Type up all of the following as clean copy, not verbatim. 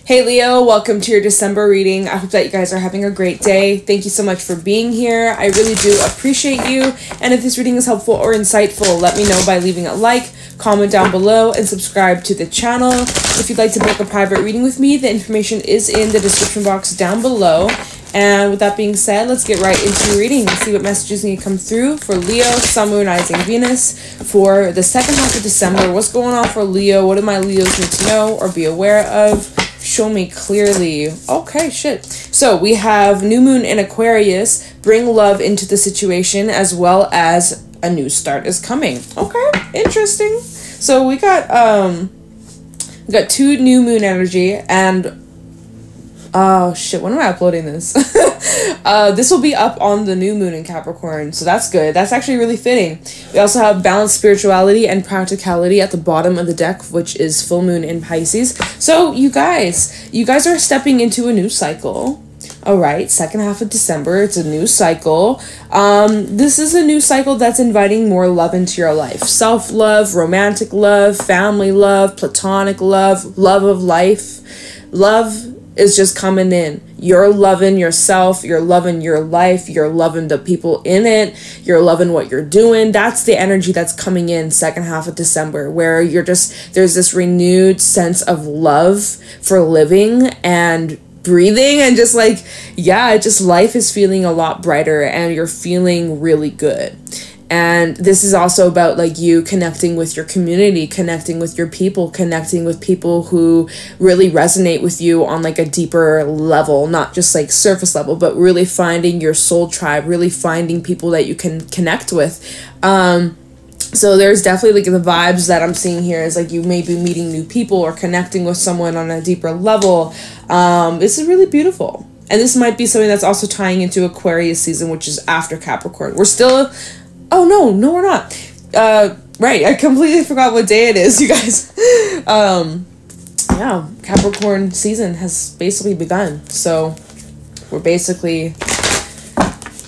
Hey Leo, welcome to your December reading. I hope that you guys are having a great day. Thank you so much for being here. I really do appreciate you. And if this reading is helpful or insightful, let me know by leaving a like, comment down below, and subscribe to the channel. If you'd like to book a private reading with me, the information is in the description box down below. And with that being said, let's get right into your reading and see what messages need to come through for Leo, Sun, Moon, Rising, Venus for the second half of December. What's going on for Leo? What do my Leos need to know or be aware of? Show me clearly. Okay, shit. So we have new moon in Aquarius. Bring love into the situation as well as a new start is coming. Okay, interesting. So we got two new moon energy and oh shit, when am I uploading this? This will be up on the new moon in Capricorn, so that's good. That's actually really fitting. We also have balanced spirituality and practicality at the bottom of the deck, which is full moon in Pisces. So you guys are stepping into a new cycle. All right, second half of December, it's a new cycle. This is a new cycle that's inviting more love into your life. Self-love, romantic love, family love, platonic love, love of life. Love is just coming in. You're loving yourself, you're loving your life, you're loving the people in it, you're loving what you're doing. That's the energy that's coming in second half of December, where there's this renewed sense of love for living and breathing, and just like, yeah, just life is feeling a lot brighter and you're feeling really good. And this is also about like you connecting with your community, connecting with your people, connecting with people who really resonate with you on like a deeper level, not just like surface level, but really finding your soul tribe, really finding people that you can connect with. So there's definitely like the vibes that I'm seeing here is like you may be meeting new people or connecting with someone on a deeper level. This is really beautiful. And this might be something that's also tying into Aquarius season, which is after Capricorn. We're still... Oh, no, we're not. Right, I completely forgot what day it is, you guys. Yeah, Capricorn season has basically begun. So we're basically,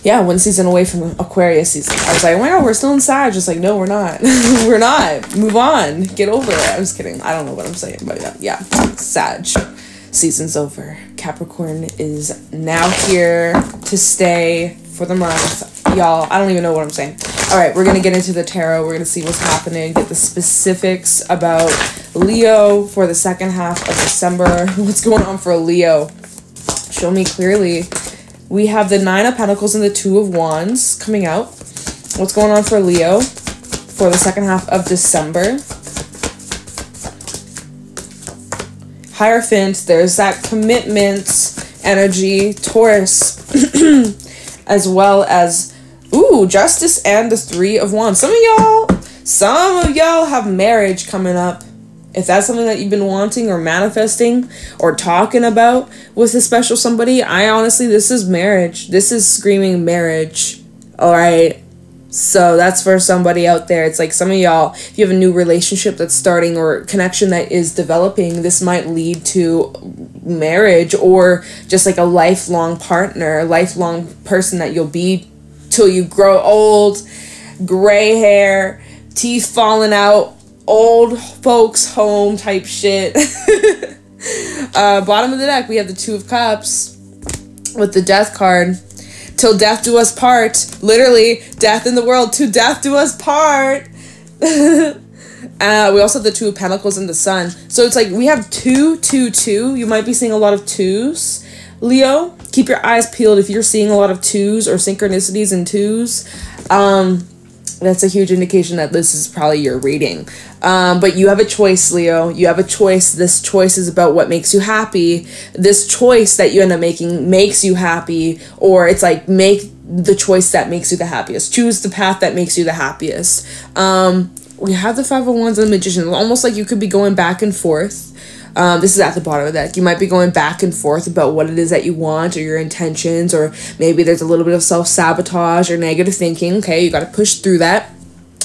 yeah, one season away from Aquarius season. I was like, oh my god, we're still inside. Just like, no, we're not. We're not. Move on. Get over it. I was kidding. I don't know what I'm saying, but yeah, Sag. Season's over. Capricorn is now here to stay for the month. Y'all, I don't even know what I'm saying. All right, we're going to get into the tarot. We're going to see what's happening, get the specifics about Leo for the second half of December. What's going on for Leo? Show me clearly. We have the Nine of Pentacles and the Two of Wands coming out. What's going on for Leo for the second half of December? Hierophant, there's that commitment energy, Taurus, as well as, ooh, Justice and the Three of Wands. Some of y'all have marriage coming up. If that's something that you've been wanting or manifesting or talking about with a special somebody, this is marriage. This is screaming marriage. All right. So that's for somebody out there. It's like some of y'all, if you have a new relationship that's starting or connection that is developing, this might lead to marriage or just like a lifelong partner, a lifelong person that you'll be till you grow old, gray hair, teeth falling out, old folks home type shit. Bottom of the deck, we have the Two of Cups with the Death card. Till death do us part. Literally, death in the world. To death do us part. We also have the Two of Pentacles and the Sun. So it's like we have 2, 2, 2. You might be seeing a lot of twos. Leo, keep your eyes peeled if you're seeing a lot of twos or synchronicities in twos. That's a huge indication that this is probably your reading. But you have a choice, Leo. You have a choice. This choice is about what makes you happy. This choice that you end up making makes you happy. Or it's like, make the choice that makes you the happiest. Choose the path that makes you the happiest. We have the Five of Wands and the Magician. Almost like you could be going back and forth. This is at the bottom of the deck. You might be going back and forth about what it is that you want or your intentions, or maybe there's a little bit of self-sabotage or negative thinking. Okay, you got to push through that,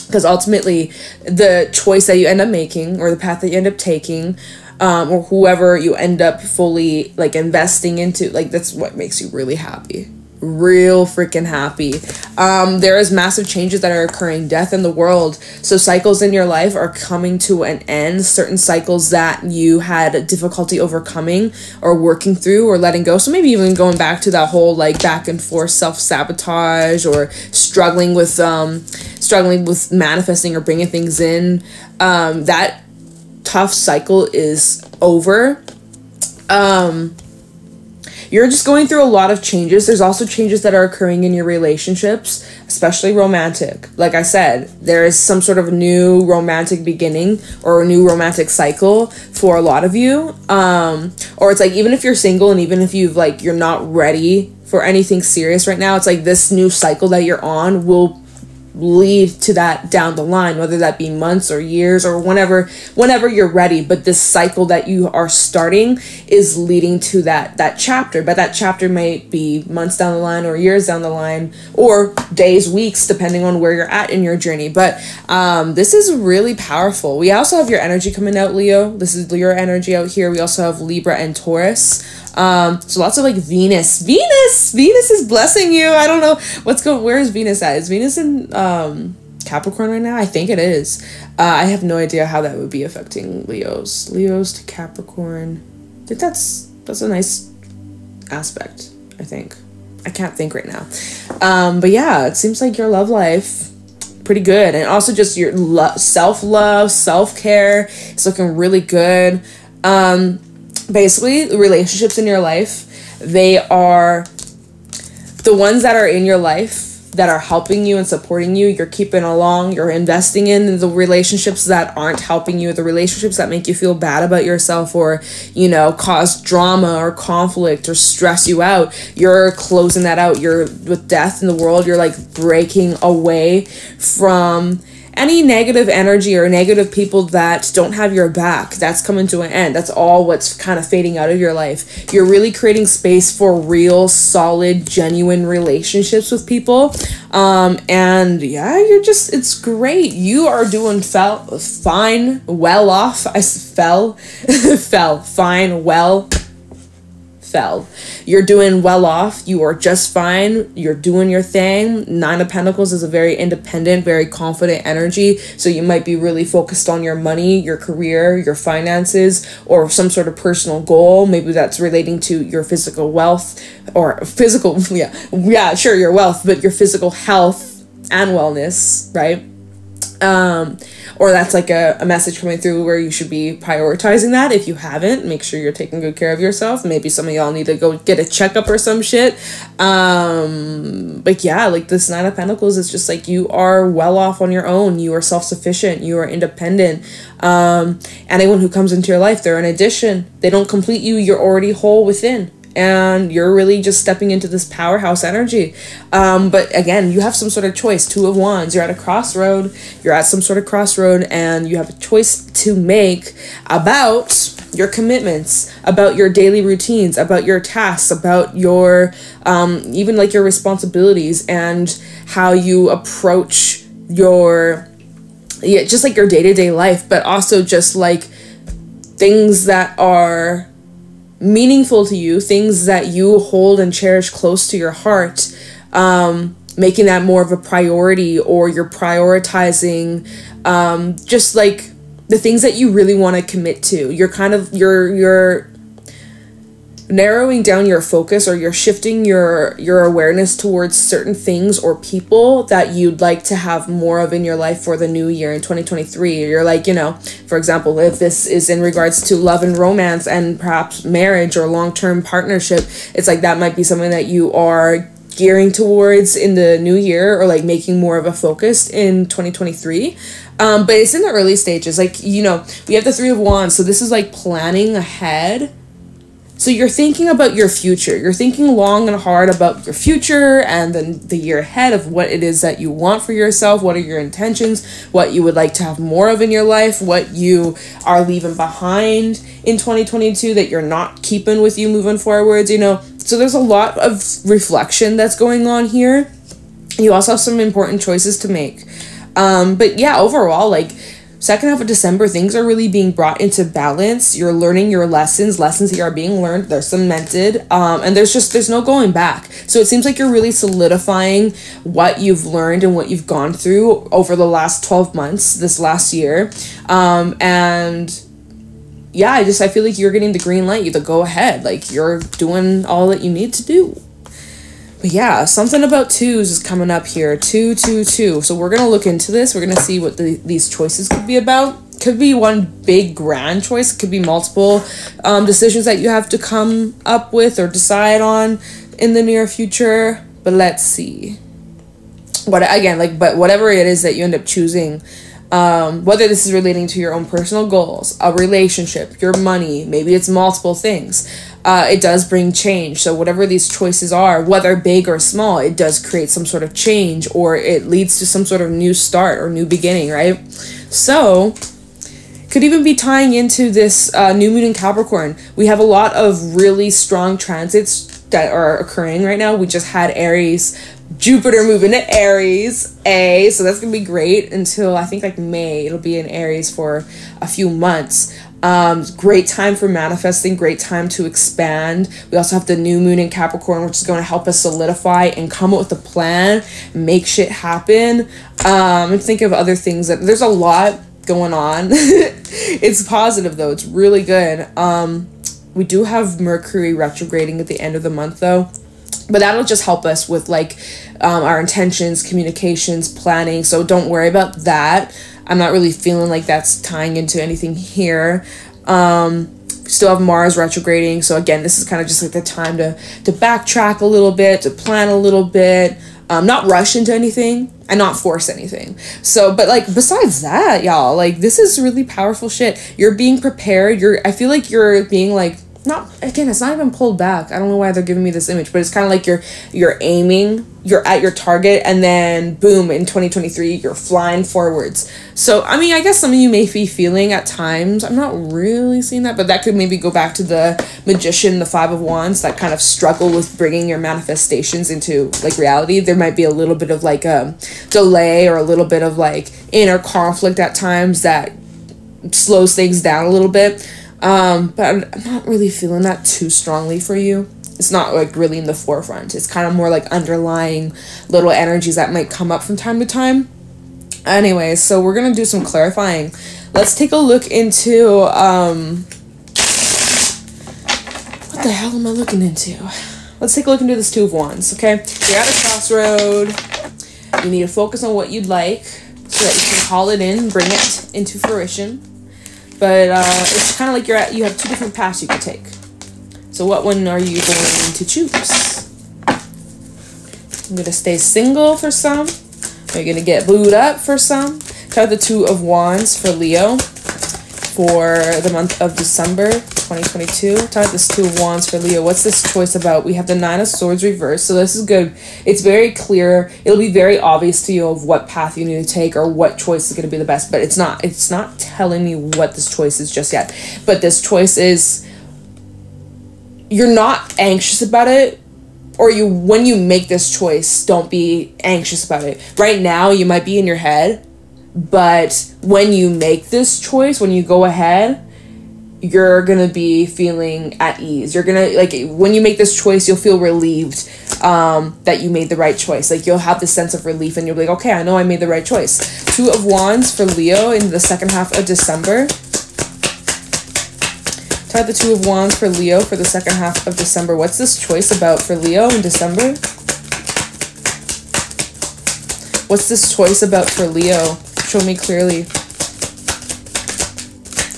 because ultimately the choice that you end up making or the path that you end up taking, or whoever you end up fully like investing into, like that's what makes you really happy. real freaking happy. There is massive changes that are occurring, death in the world. So cycles in your life are coming to an end. Certain cycles that you had difficulty overcoming or working through or letting go. So maybe even going back to that whole like back and forth self-sabotage or struggling with manifesting or bringing things in. That tough cycle is over. You're just going through a lot of changes. There's also changes that are occurring in your relationships, especially romantic. Like I said, there is some sort of new romantic beginning or a new romantic cycle for a lot of you. Or it's like, even if you're single and even if you're not ready for anything serious right now, it's like this new cycle that you're on will lead to that down the line, whether that be months or years or whenever you're ready. But this cycle that you are starting is leading to that chapter, but that chapter might be months down the line or years down the line or days, weeks, depending on where you're at in your journey. But this is really powerful. We also have your energy coming out, Leo. This is your energy out here. We also have Libra and Taurus. So lots of like Venus is blessing you. I don't know where is Venus at? Is Venus in Capricorn right now? I think it is. I have no idea how that would be affecting Leos to Capricorn. I think that's a nice aspect. I think I can't think right now. But yeah, it seems like your love life pretty good, and also just your self-love, self-care is looking really good. Basically, the relationships in your life, they are the ones that are in your life that are helping you and supporting you. You're keeping along, you're investing in the relationships that aren't helping you, the relationships that make you feel bad about yourself or, cause drama or conflict or stress you out. You're closing that out. You're with death in the world. You're like breaking away from any negative energy or negative people that don't have your back. That's coming to an end. That's all what's kind of fading out of your life. You're really creating space for real, solid, genuine relationships with people. And yeah, it's great. You are doing fine, well off. You're doing well off. You are just fine. You're doing your thing. 9 of Pentacles is a very independent, very confident energy. So you might be really focused on your money, your career, your finances, or some sort of personal goal. Maybe that's relating to your physical wealth or physical, your wealth, but your physical health and wellness, right? Or that's like a message coming through where you should be prioritizing that. If you haven't, make sure you're taking good care of yourself. Maybe some of y'all need to go get a checkup or some shit. But yeah, like this 9 of Pentacles is just like you are well off on your own. You are self-sufficient. You are independent. Anyone who comes into your life, they're an addition. They don't complete you. You're already whole within. And you're really just stepping into this powerhouse energy. But again, you have some sort of choice. 2 of Wands. You're at a crossroad. You're at some sort of crossroad, and you have a choice to make about your commitments, about your daily routines, about your tasks, about your even like your responsibilities and how you approach your just like your day-to-day life, but also just like things that are meaningful to you, things that you hold and cherish close to your heart, making that more of a priority, or you're prioritizing just like the things that you really want to commit to. You're narrowing down your focus, or you're shifting your awareness towards certain things or people that you'd like to have more of in your life for the new year in 2023. You're like, for example, if this is in regards to love and romance and perhaps marriage or long-term partnership, it's like that might be something that you are gearing towards in the new year, or like making more of a focus in 2023. But it's in the early stages. Like, we have the 3 of Wands. So this is like planning ahead. So you're thinking about your future. You're thinking long and hard about your future and then the year ahead of what it is that you want for yourself. What are your intentions? What you would like to have more of in your life? What you are leaving behind in 2022 that you're not keeping with you moving forwards, So there's a lot of reflection that's going on here. You also have some important choices to make. But yeah, overall, like, second half of December, things are really being brought into balance. You're learning your lessons that are being learned, they're cemented, and there's no going back. So it seems like you're really solidifying what you've learned and what you've gone through over the last 12 months, this last year. And yeah, I feel like you're getting the green light, the go ahead, like you're doing all that you need to do. But yeah, something about twos is coming up here. 2, 2, 2. So we're going to look into this. We're going to see what these choices could be about. Could be one big grand choice. It could be multiple decisions that you have to come up with or decide on in the near future. But let's see. But whatever it is that you end up choosing, whether this is relating to your own personal goals, a relationship, your money, maybe it's multiple things. It does bring change. So whatever these choices are, whether big or small, it does create some sort of change, or it leads to some sort of new start or new beginning, right? So could even be tying into this new moon in Capricorn. We have a lot of really strong transits that are occurring right now. We just had Aries, Jupiter moving to Aries, so that's gonna be great until I think like May. It'll be in Aries for a few months. Great time for manifesting, great time to expand. We also have the new moon in Capricorn, which is going to help us solidify and come up with a plan, make shit happen. And think of other things. That there's a lot going on. It's positive though, it's really good. We do have Mercury retrograding at the end of the month though, but that'll just help us with like our intentions, communications, planning, so don't worry about that. I'm not really feeling like that's tying into anything here. Still have Mars retrograding, so again, this is kind of just like the time to backtrack a little bit, to plan a little bit, not rush into anything and not force anything. So, but like besides that, y'all, like this is really powerful shit. You're being prepared. I feel like you're being like, not, again, it's not even pulled back. I don't know why they're giving me this image, but it's kind of like you're aiming, you're at your target, and then boom, in 2023 you're flying forwards. So I mean, I guess some of you may be feeling at times, I'm not really seeing that, but that could maybe go back to the Magician, the 5 of Wands, that kind of struggle with bringing your manifestations into like reality. There might be a little bit of like a delay or a little bit of like inner conflict at times that slows things down a little bit. But I'm not really feeling that too strongly for you. It's not like really in the forefront. It's kind of more like underlying little energies that might come up from time to time. Anyways, so we're gonna do some clarifying. Let's take a look into what the hell am I looking into? Let's take a look into this 2 of Wands. Okay, you're at a crossroad. You need to focus on what you'd like so that you can call it in, bring it into fruition. But it's kind of like you have 2 different paths you can take. So what one are you going to choose? I'm going to stay single for some. You're going to get booed up for some. Try the 2 of Wands for Leo for the month of December 2022. Try this 2 of Wands for Leo. What's this choice about? We have the 9 of Swords reversed. So this is good. It's very clear. It'll be very obvious to you of what path you need to take or what choice is going to be the best. But it's not telling me what this choice is just yet. But this choice is, you're not anxious about it, or when you make this choice, don't be anxious about it. Right now, you might be in your head, but when you make this choice, when you go ahead, you're gonna be feeling at ease. You're gonna, like, when you make this choice, you'll feel relieved that you made the right choice. Like, you'll have this sense of relief and you'll be like, okay, I know I made the right choice. 2 of Wands for Leo in the second half of December. Try the 2 of Wands for Leo for the second half of December. What's this choice about for Leo in December? What's this choice about for Leo? Show me clearly.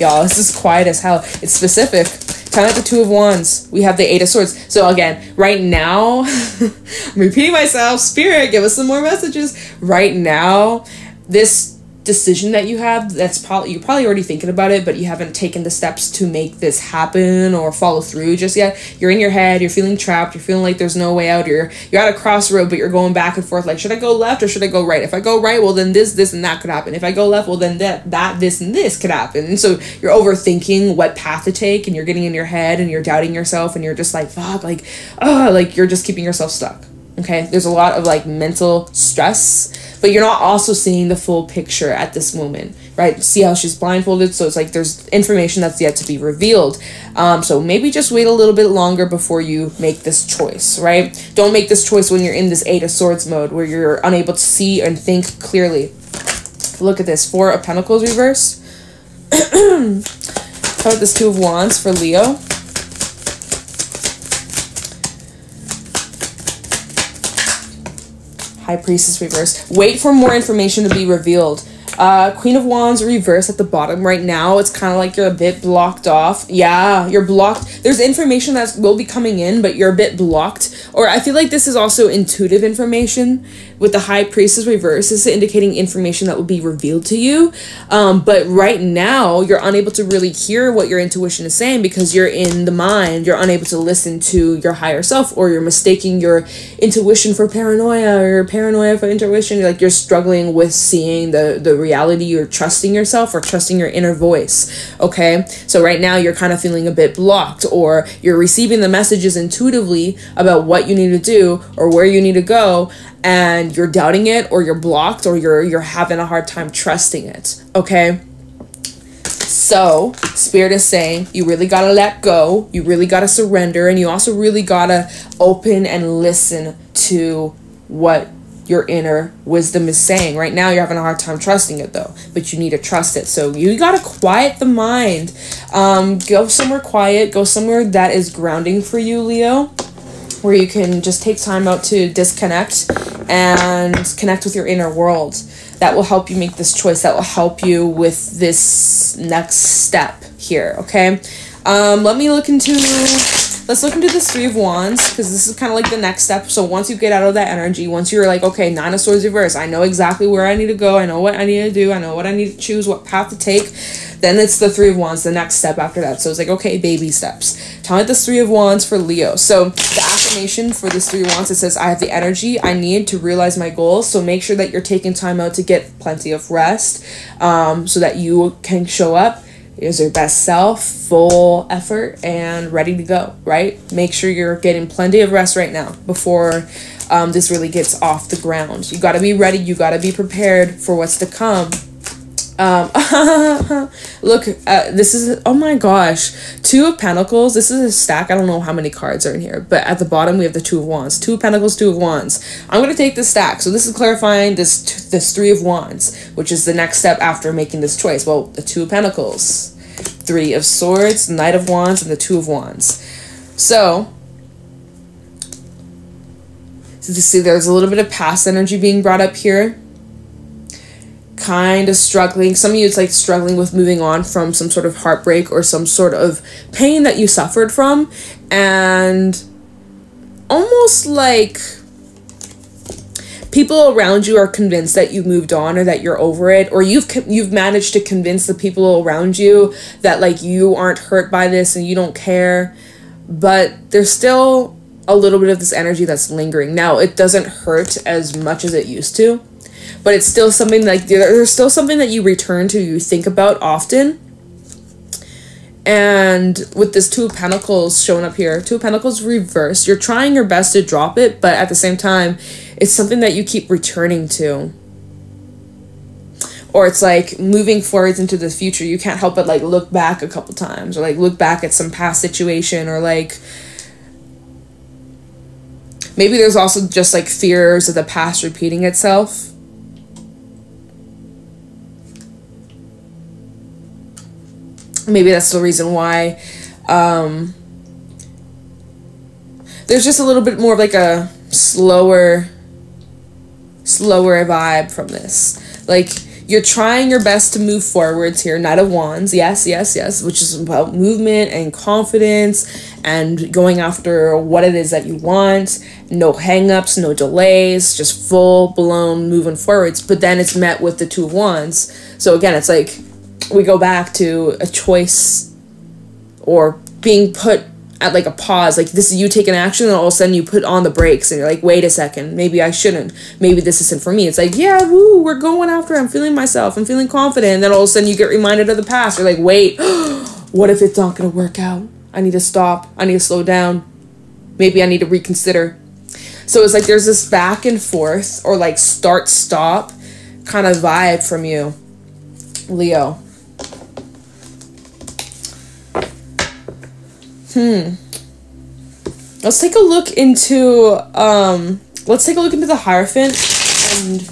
Y'all, this is quiet as hell. It's specific. Time at the 2 of Wands. We have the 8 of Swords. So again, right now, I'm repeating myself. Spirit, give us some more messages. Right now, this decision that you have, you're probably already thinking about it, but you haven't taken the steps to make this happen or follow through just yet. You're in your head, you're feeling trapped, you're feeling like there's no way out, you're at a crossroad, but you're going back and forth, like, should I go left or should I go right? If I go right, well then this and that could happen. If I go left, well then this and this could happen. And so you're overthinking what path to take, and you're getting in your head and you're doubting yourself, and you're just like, fuck, like, oh, like you're just keeping yourself stuck. Okay, there's a lot of like mental stress, but you're not also seeing the full picture at this moment, right? See how she's blindfolded, so it's like there's information that's yet to be revealed. So maybe just wait a little bit longer before you make this choice, right? Don't make this choice when you're in this 8 of Swords mode where you're unable to see and think clearly. Look at this, 4 of Pentacles reverse. How about this 2 of Wands for Leo? High Priestess reverse. Wait for more information to be revealed. Queen of Wands reverse at the bottom right now. It's kind of like you're a bit blocked off. Yeah, you're blocked. There's information that will be coming in, but you're a bit blocked. Or I feel like this is also intuitive information. With the High Priestess reverse, this is indicating information that will be revealed to you. But right now, you're unable to really hear what your intuition is saying because you're in the mind. You're unable to listen to your higher self, or you're mistaking your intuition for paranoia, or your paranoia for intuition. You're struggling with seeing the reality. You're trusting yourself or trusting your inner voice. Okay, so right now you're kind of feeling a bit blocked, or you're receiving the messages intuitively about what you need to do or where you need to go, and you're doubting it, or you're blocked, or you're having a hard time trusting it. Okay, so Spirit is saying you really gotta let go, you really gotta surrender, and you also really gotta open and listen to what your inner wisdom is saying. Right now you're having a hard time trusting it though, but you need to trust it. So you gotta quiet the mind. Go somewhere quiet, go somewhere that is grounding for you, Leo, where you can just take time out to disconnect and connect with your inner world. That will help you make this choice. That will help you with this next step here, okay? Let's look into this 3 of Wands, because this is kind of like the next step. So once you get out of that energy, once you're like, okay, 9 of Swords reverse, I know exactly where I need to go, I know what I need to do, I know what I need to choose, what path to take, then it's the 3 of Wands, the next step after that. So it's like, okay, baby steps. Tell me this 3 of Wands for Leo. So the affirmation for this 3 of Wands, it says, I have the energy I need to realize my goals. So make sure that you're taking time out to get plenty of rest, so that you can show up is your best self, full effort, and ready to go, right? Make sure you're getting plenty of rest right now before this really gets off the ground. You got to be ready. You got to be prepared for what's to come. Look, this is, oh my gosh, 2 of Pentacles. This is a stack. I don't know how many cards are in here, but at the bottom we have the 2 of Wands. 2 of Pentacles, 2 of Wands. I'm going to take this stack. So this is clarifying this 3 of Wands, which is the next step after making this choice. Well, the 2 of Pentacles, 3 of Swords, Knight of Wands, and the 2 of Wands. So you see there's a little bit of past energy being brought up here. Kind of struggling. Some of you, it's like struggling with moving on from some sort of heartbreak or some sort of pain that you suffered from, and almost like people around you are convinced that you moved on or that you're over it, or you've managed to convince the people around you that like you aren't hurt by this and you don't care, but there's still a little bit of this energy that's lingering. Now, it doesn't hurt as much as it used to, but it's still something like there's still something that you return to, you think about often. And with this 2 of Pentacles showing up here, 2 of Pentacles reverse, you're trying your best to drop it, but at the same time, it's something that you keep returning to. Or it's like moving forwards into the future, you can't help but like look back a couple times, or like look back at some past situation, or like maybe there's also just like fears of the past repeating itself. Maybe that's the reason why there's just a little bit more of like a slower vibe from this. Like, you're trying your best to move forwards here. Knight of Wands, yes, which is about movement and confidence and going after what it is that you want. No hang-ups, no delays, just full-blown moving forwards. But then it's met with the 2 of Wands. So again, it's like we go back to a choice or being put at like a pause, like this is you taking action, and all of a sudden you put on the brakes and you're like, wait a second, maybe I shouldn't, maybe this isn't for me. It's like, yeah, woo, we're going after it. I'm feeling myself, I'm feeling confident, and then all of a sudden you get reminded of the past. You're like, wait, what if it's not gonna work out? I need to stop, I need to slow down, maybe I need to reconsider. So it's like there's this back and forth or like start stop kind of vibe from you, Leo. Let's take a look into the Hierophant and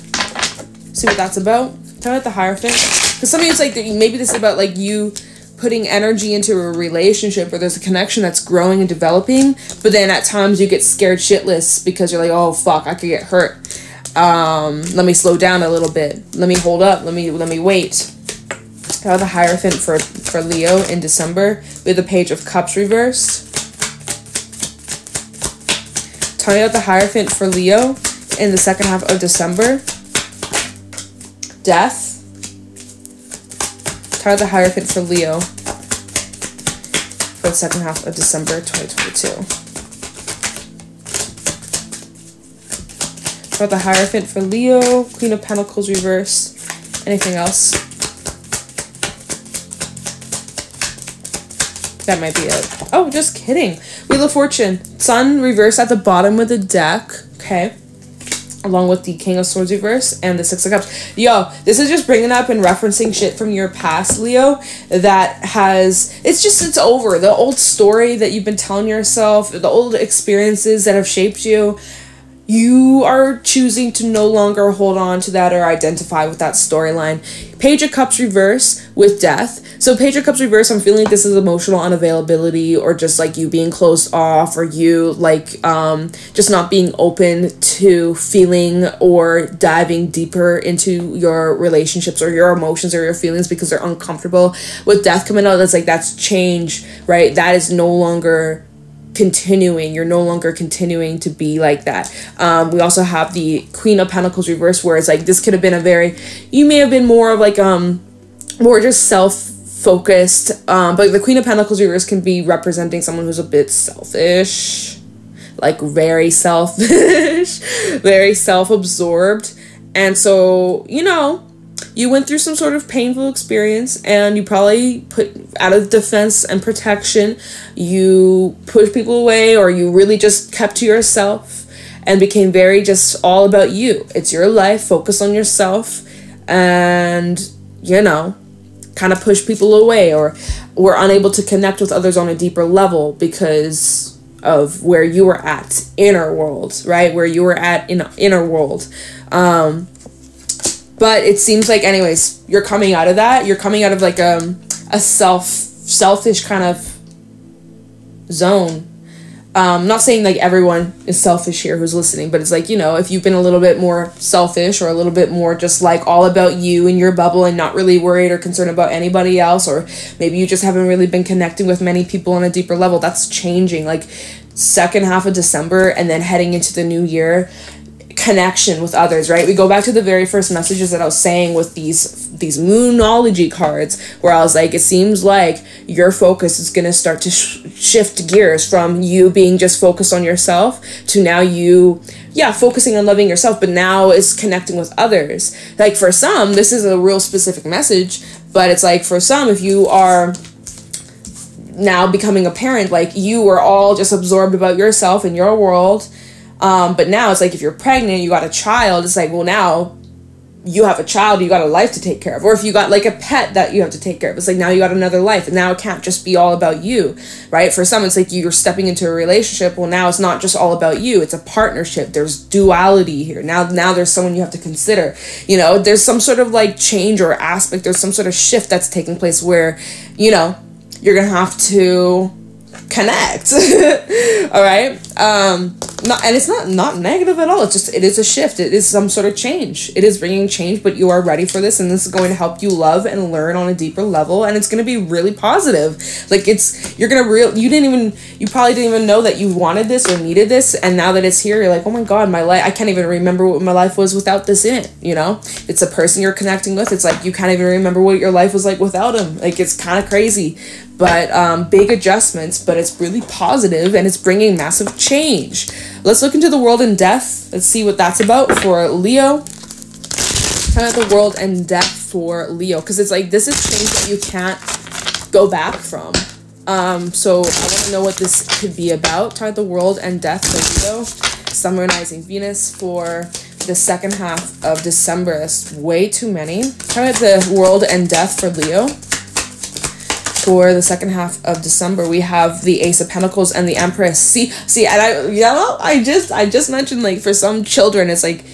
see what that's about. Tell me about the Hierophant, because something it's like maybe this is about like you putting energy into a relationship where there's a connection that's growing and developing, but then at times you get scared shitless because you're like, oh fuck, I could get hurt. Let me slow down a little bit. Let me hold up. Let me wait. Got the Hierophant for Leo in December with the Page of Cups reversed. Tell me about the Hierophant for Leo in the second half of December. Death. Tell me the Hierophant for Leo for the second half of December 2022. For the Hierophant for Leo, Queen of Pentacles reverse. Anything else? That might be it. Oh, just kidding. Wheel of Fortune. Sun reverse at the bottom of the deck. Okay. Along with the King of Swords reverse and the Six of Cups. Yo, this is just bringing up and referencing shit from your past, Leo, that has... It's over. The old story that you've been telling yourself, the old experiences that have shaped you, you are choosing to no longer hold on to that or identify with that storyline. Page of Cups reverse with Death. So Page of Cups reverse, I'm feeling like this is emotional unavailability, or just like you being closed off, or you like just not being open to feeling or diving deeper into your relationships or your emotions or your feelings because they're uncomfortable. With Death coming out, that's change, right? That is no longer continuing. You're no longer continuing to be like that. We also have the Queen of Pentacles reverse, where it's like this could have been you may have been more of like more just self-focused, but the Queen of Pentacles reverse can be representing someone who's a bit selfish, like very selfish, very self-absorbed. And so, you know, you went through some sort of painful experience and you probably put out of defense and protection, you pushed people away, or you really just kept to yourself and became very just all about you. It's your life, focus on yourself, and, you know, kind of push people away, or were unable to connect with others on a deeper level because of where you were at, inner world, right? Where you were at in inner world. But it seems like, anyways, you're coming out of that. You're coming out of like a selfish kind of zone. Not saying like everyone is selfish here who's listening, but it's like, you know, if you've been a little bit more selfish or a little bit more just like all about you and your bubble and not really worried or concerned about anybody else, or maybe you just haven't really been connecting with many people on a deeper level, that's changing. Like second half of December and then heading into the new year, connection with others, right? We go back to the very first messages that I was saying with these moonology cards, where I was like, it seems like your focus is going to start to shift gears from you being just focused on yourself to now you, focusing on loving yourself, but now is connecting with others. Like for some, this is a real specific message, but it's like for some, if you are now becoming a parent, like you were all just absorbed about yourself and your world. But now it's like if you're pregnant, you got a child, it's like, well, now you have a child, you got a life to take care of. Or if you got like a pet that you have to take care of, it's like now you got another life, and now it can't just be all about you, right? For some, it's like you're stepping into a relationship. Well, now it's not just all about you, it's a partnership. There's duality here. Now there's someone you have to consider. You know, there's some sort of like change or aspect, there's some sort of shift that's taking place where, you know, you're gonna have to connect. All right. And it's not negative at all. It's just, it is a shift. It is some sort of change. It is bringing change, but you are ready for this, and this is going to help you love and learn on a deeper level, and it's going to be really positive. Like you probably didn't even know that you wanted this or needed this, and now that it's here, you're like, oh my god, my life, I can't even remember what my life was without this in it, you know? It's a person you're connecting with. It's like you can't even remember what your life was like without him. Like, it's kind of crazy. But big adjustments, but it's really positive, and it's bringing massive change. Let's look into the world and death. Let's see what that's about for Leo. Kind of the world and death for Leo, because it's like this is change that you can't go back from. So I want to know what this could be about. Try the world and death for Leo. Sun, rising Venus for the second half of December. That's way too many. Try the world and death for Leo. For the second half of December, we have the Ace of Pentacles and the Empress. See, and I just mentioned, like, for some children, it's like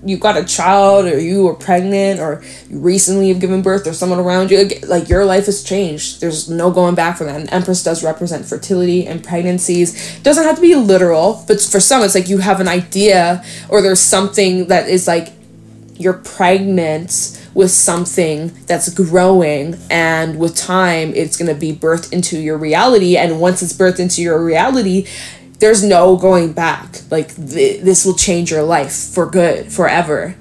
you got a child, or you were pregnant, or you recently have given birth, or someone around you, like, your life has changed. There's no going back from that. And Empress does represent fertility and pregnancies. It doesn't have to be literal, but for some, it's like you have an idea, or there's something that is like you're pregnant with something that's growing, and with time it's going to be birthed into your reality. And once it's birthed into your reality, there's no going back. Like, this will change your life for good, forever,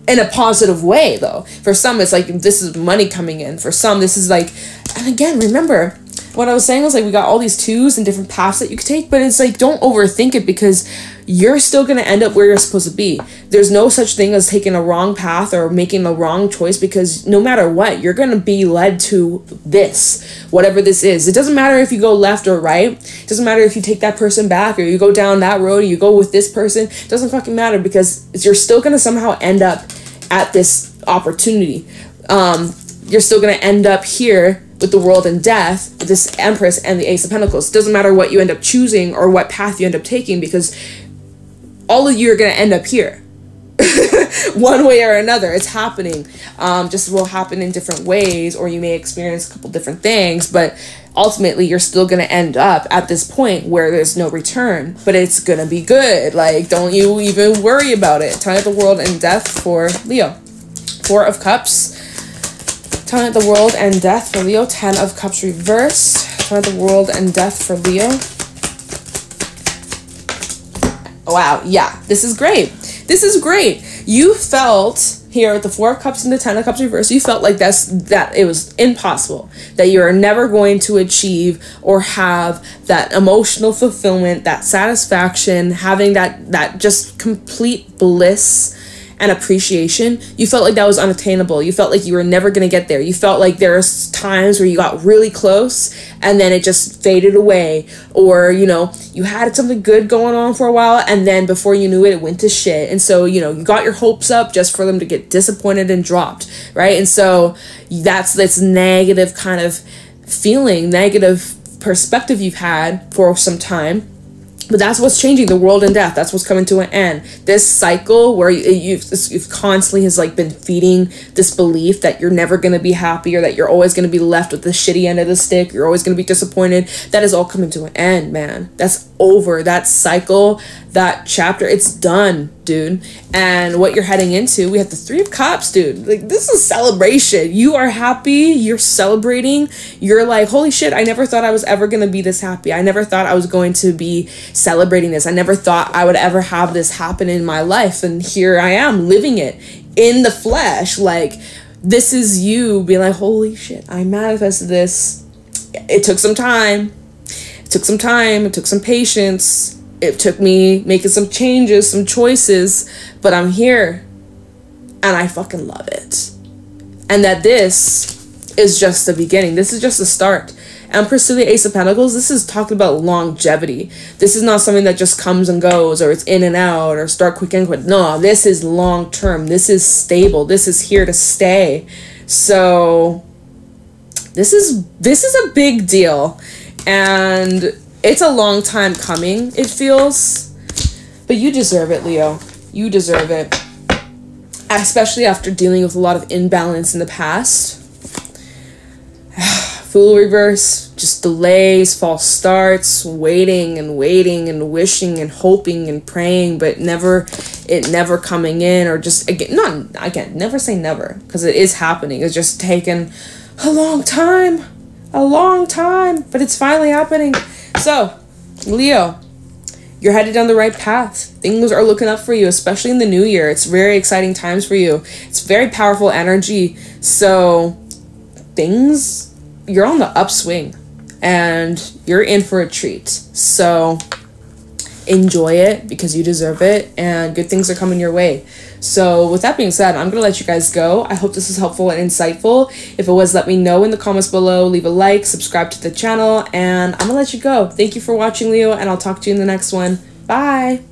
in a positive way. Though for some, it's like this is money coming in. For some, this is like, and again, remember what I was saying was, like, we got all these twos and different paths that you could take, but it's like, don't overthink it, because you're still going to end up where you're supposed to be. There's no such thing as taking a wrong path or making the wrong choice, because no matter what, you're going to be led to this, whatever this is. It doesn't matter if you go left or right. It doesn't matter if you take that person back, or you go down that road, or you go with this person. It doesn't fucking matter, because you're still going to somehow end up at this opportunity. You're still going to end up here with the world and death, with this Empress and the Ace of Pentacles. It doesn't matter what you end up choosing or what path you end up taking, because all of you are going to end up here. One way or another. It's happening. Just will happen in different ways, or you may experience a couple different things, but ultimately you're still going to end up at this point where there's no return, but it's going to be good. Like, don't you even worry about it. Time of the world and death for Leo. 4 of Cups. Time of the world and death for Leo. 10 of Cups reversed. Time of the world and death for Leo. Wow, yeah, this is great. This is great. You felt here with the 4 of Cups and the 10 of Cups reversed, you felt like that it was impossible, that you're never going to achieve or have that emotional fulfillment, that satisfaction, having that just complete bliss and appreciation. You felt like that was unattainable. You felt like you were never going to get there. You felt like there was times where you got really close and then it just faded away, or, you know, you had something good going on for a while and then before you knew it, it went to shit. And so, you know, you got your hopes up just for them to get disappointed and dropped, right? And so that's this negative kind of feeling, negative perspective you've had for some time. But that's what's changing, the world and death. That's what's coming to an end. This cycle where you've constantly has like been feeding this belief that you're never going to be happy, or that you're always going to be left with the shitty end of the stick. You're always going to be disappointed. That is all coming to an end, man. That's over. That cycle, that chapter, it's done, dude. And what you're heading into, we have the 3 of Cups, dude. Like, this is celebration. You are happy. You're celebrating. You're like, holy shit, I never thought I was ever going to be this happy. I never thought I was going to be celebrating this. I never thought I would ever have this happen in my life. And here I am living it in the flesh. Like, this is you being like, holy shit, I manifested this. It took some time. It took some time. It took some patience. It took me making some changes, some choices, but I'm here and I fucking love it. And that this is just the beginning. This is just the start. Empress to the Ace of Pentacles, this is talking about longevity. This is not something that just comes and goes, or it's in and out, or start quick and quick. No, this is long term. This is stable. This is here to stay. So this is a big deal. And it's a long time coming, it feels. But you deserve it, Leo. You deserve it. Especially after dealing with a lot of imbalance in the past. Fool reverse, just delays, false starts, waiting and wishing and hoping and praying, but never coming in, or just, never say never, because it is happening. It's just taken a long time, but it's finally happening. So, Leo, you're headed down the right path. Things are looking up for you, especially in the new year. It's very exciting times for you. It's very powerful energy. So, you're on the upswing and you're in for a treat. So, enjoy it because you deserve it and good things are coming your way. So with that being said, I'm going to let you guys go. I hope this was helpful and insightful. If it was, let me know in the comments below. Leave a like, subscribe to the channel, and I'm going to let you go. Thank you for watching, Leo, and I'll talk to you in the next one. Bye!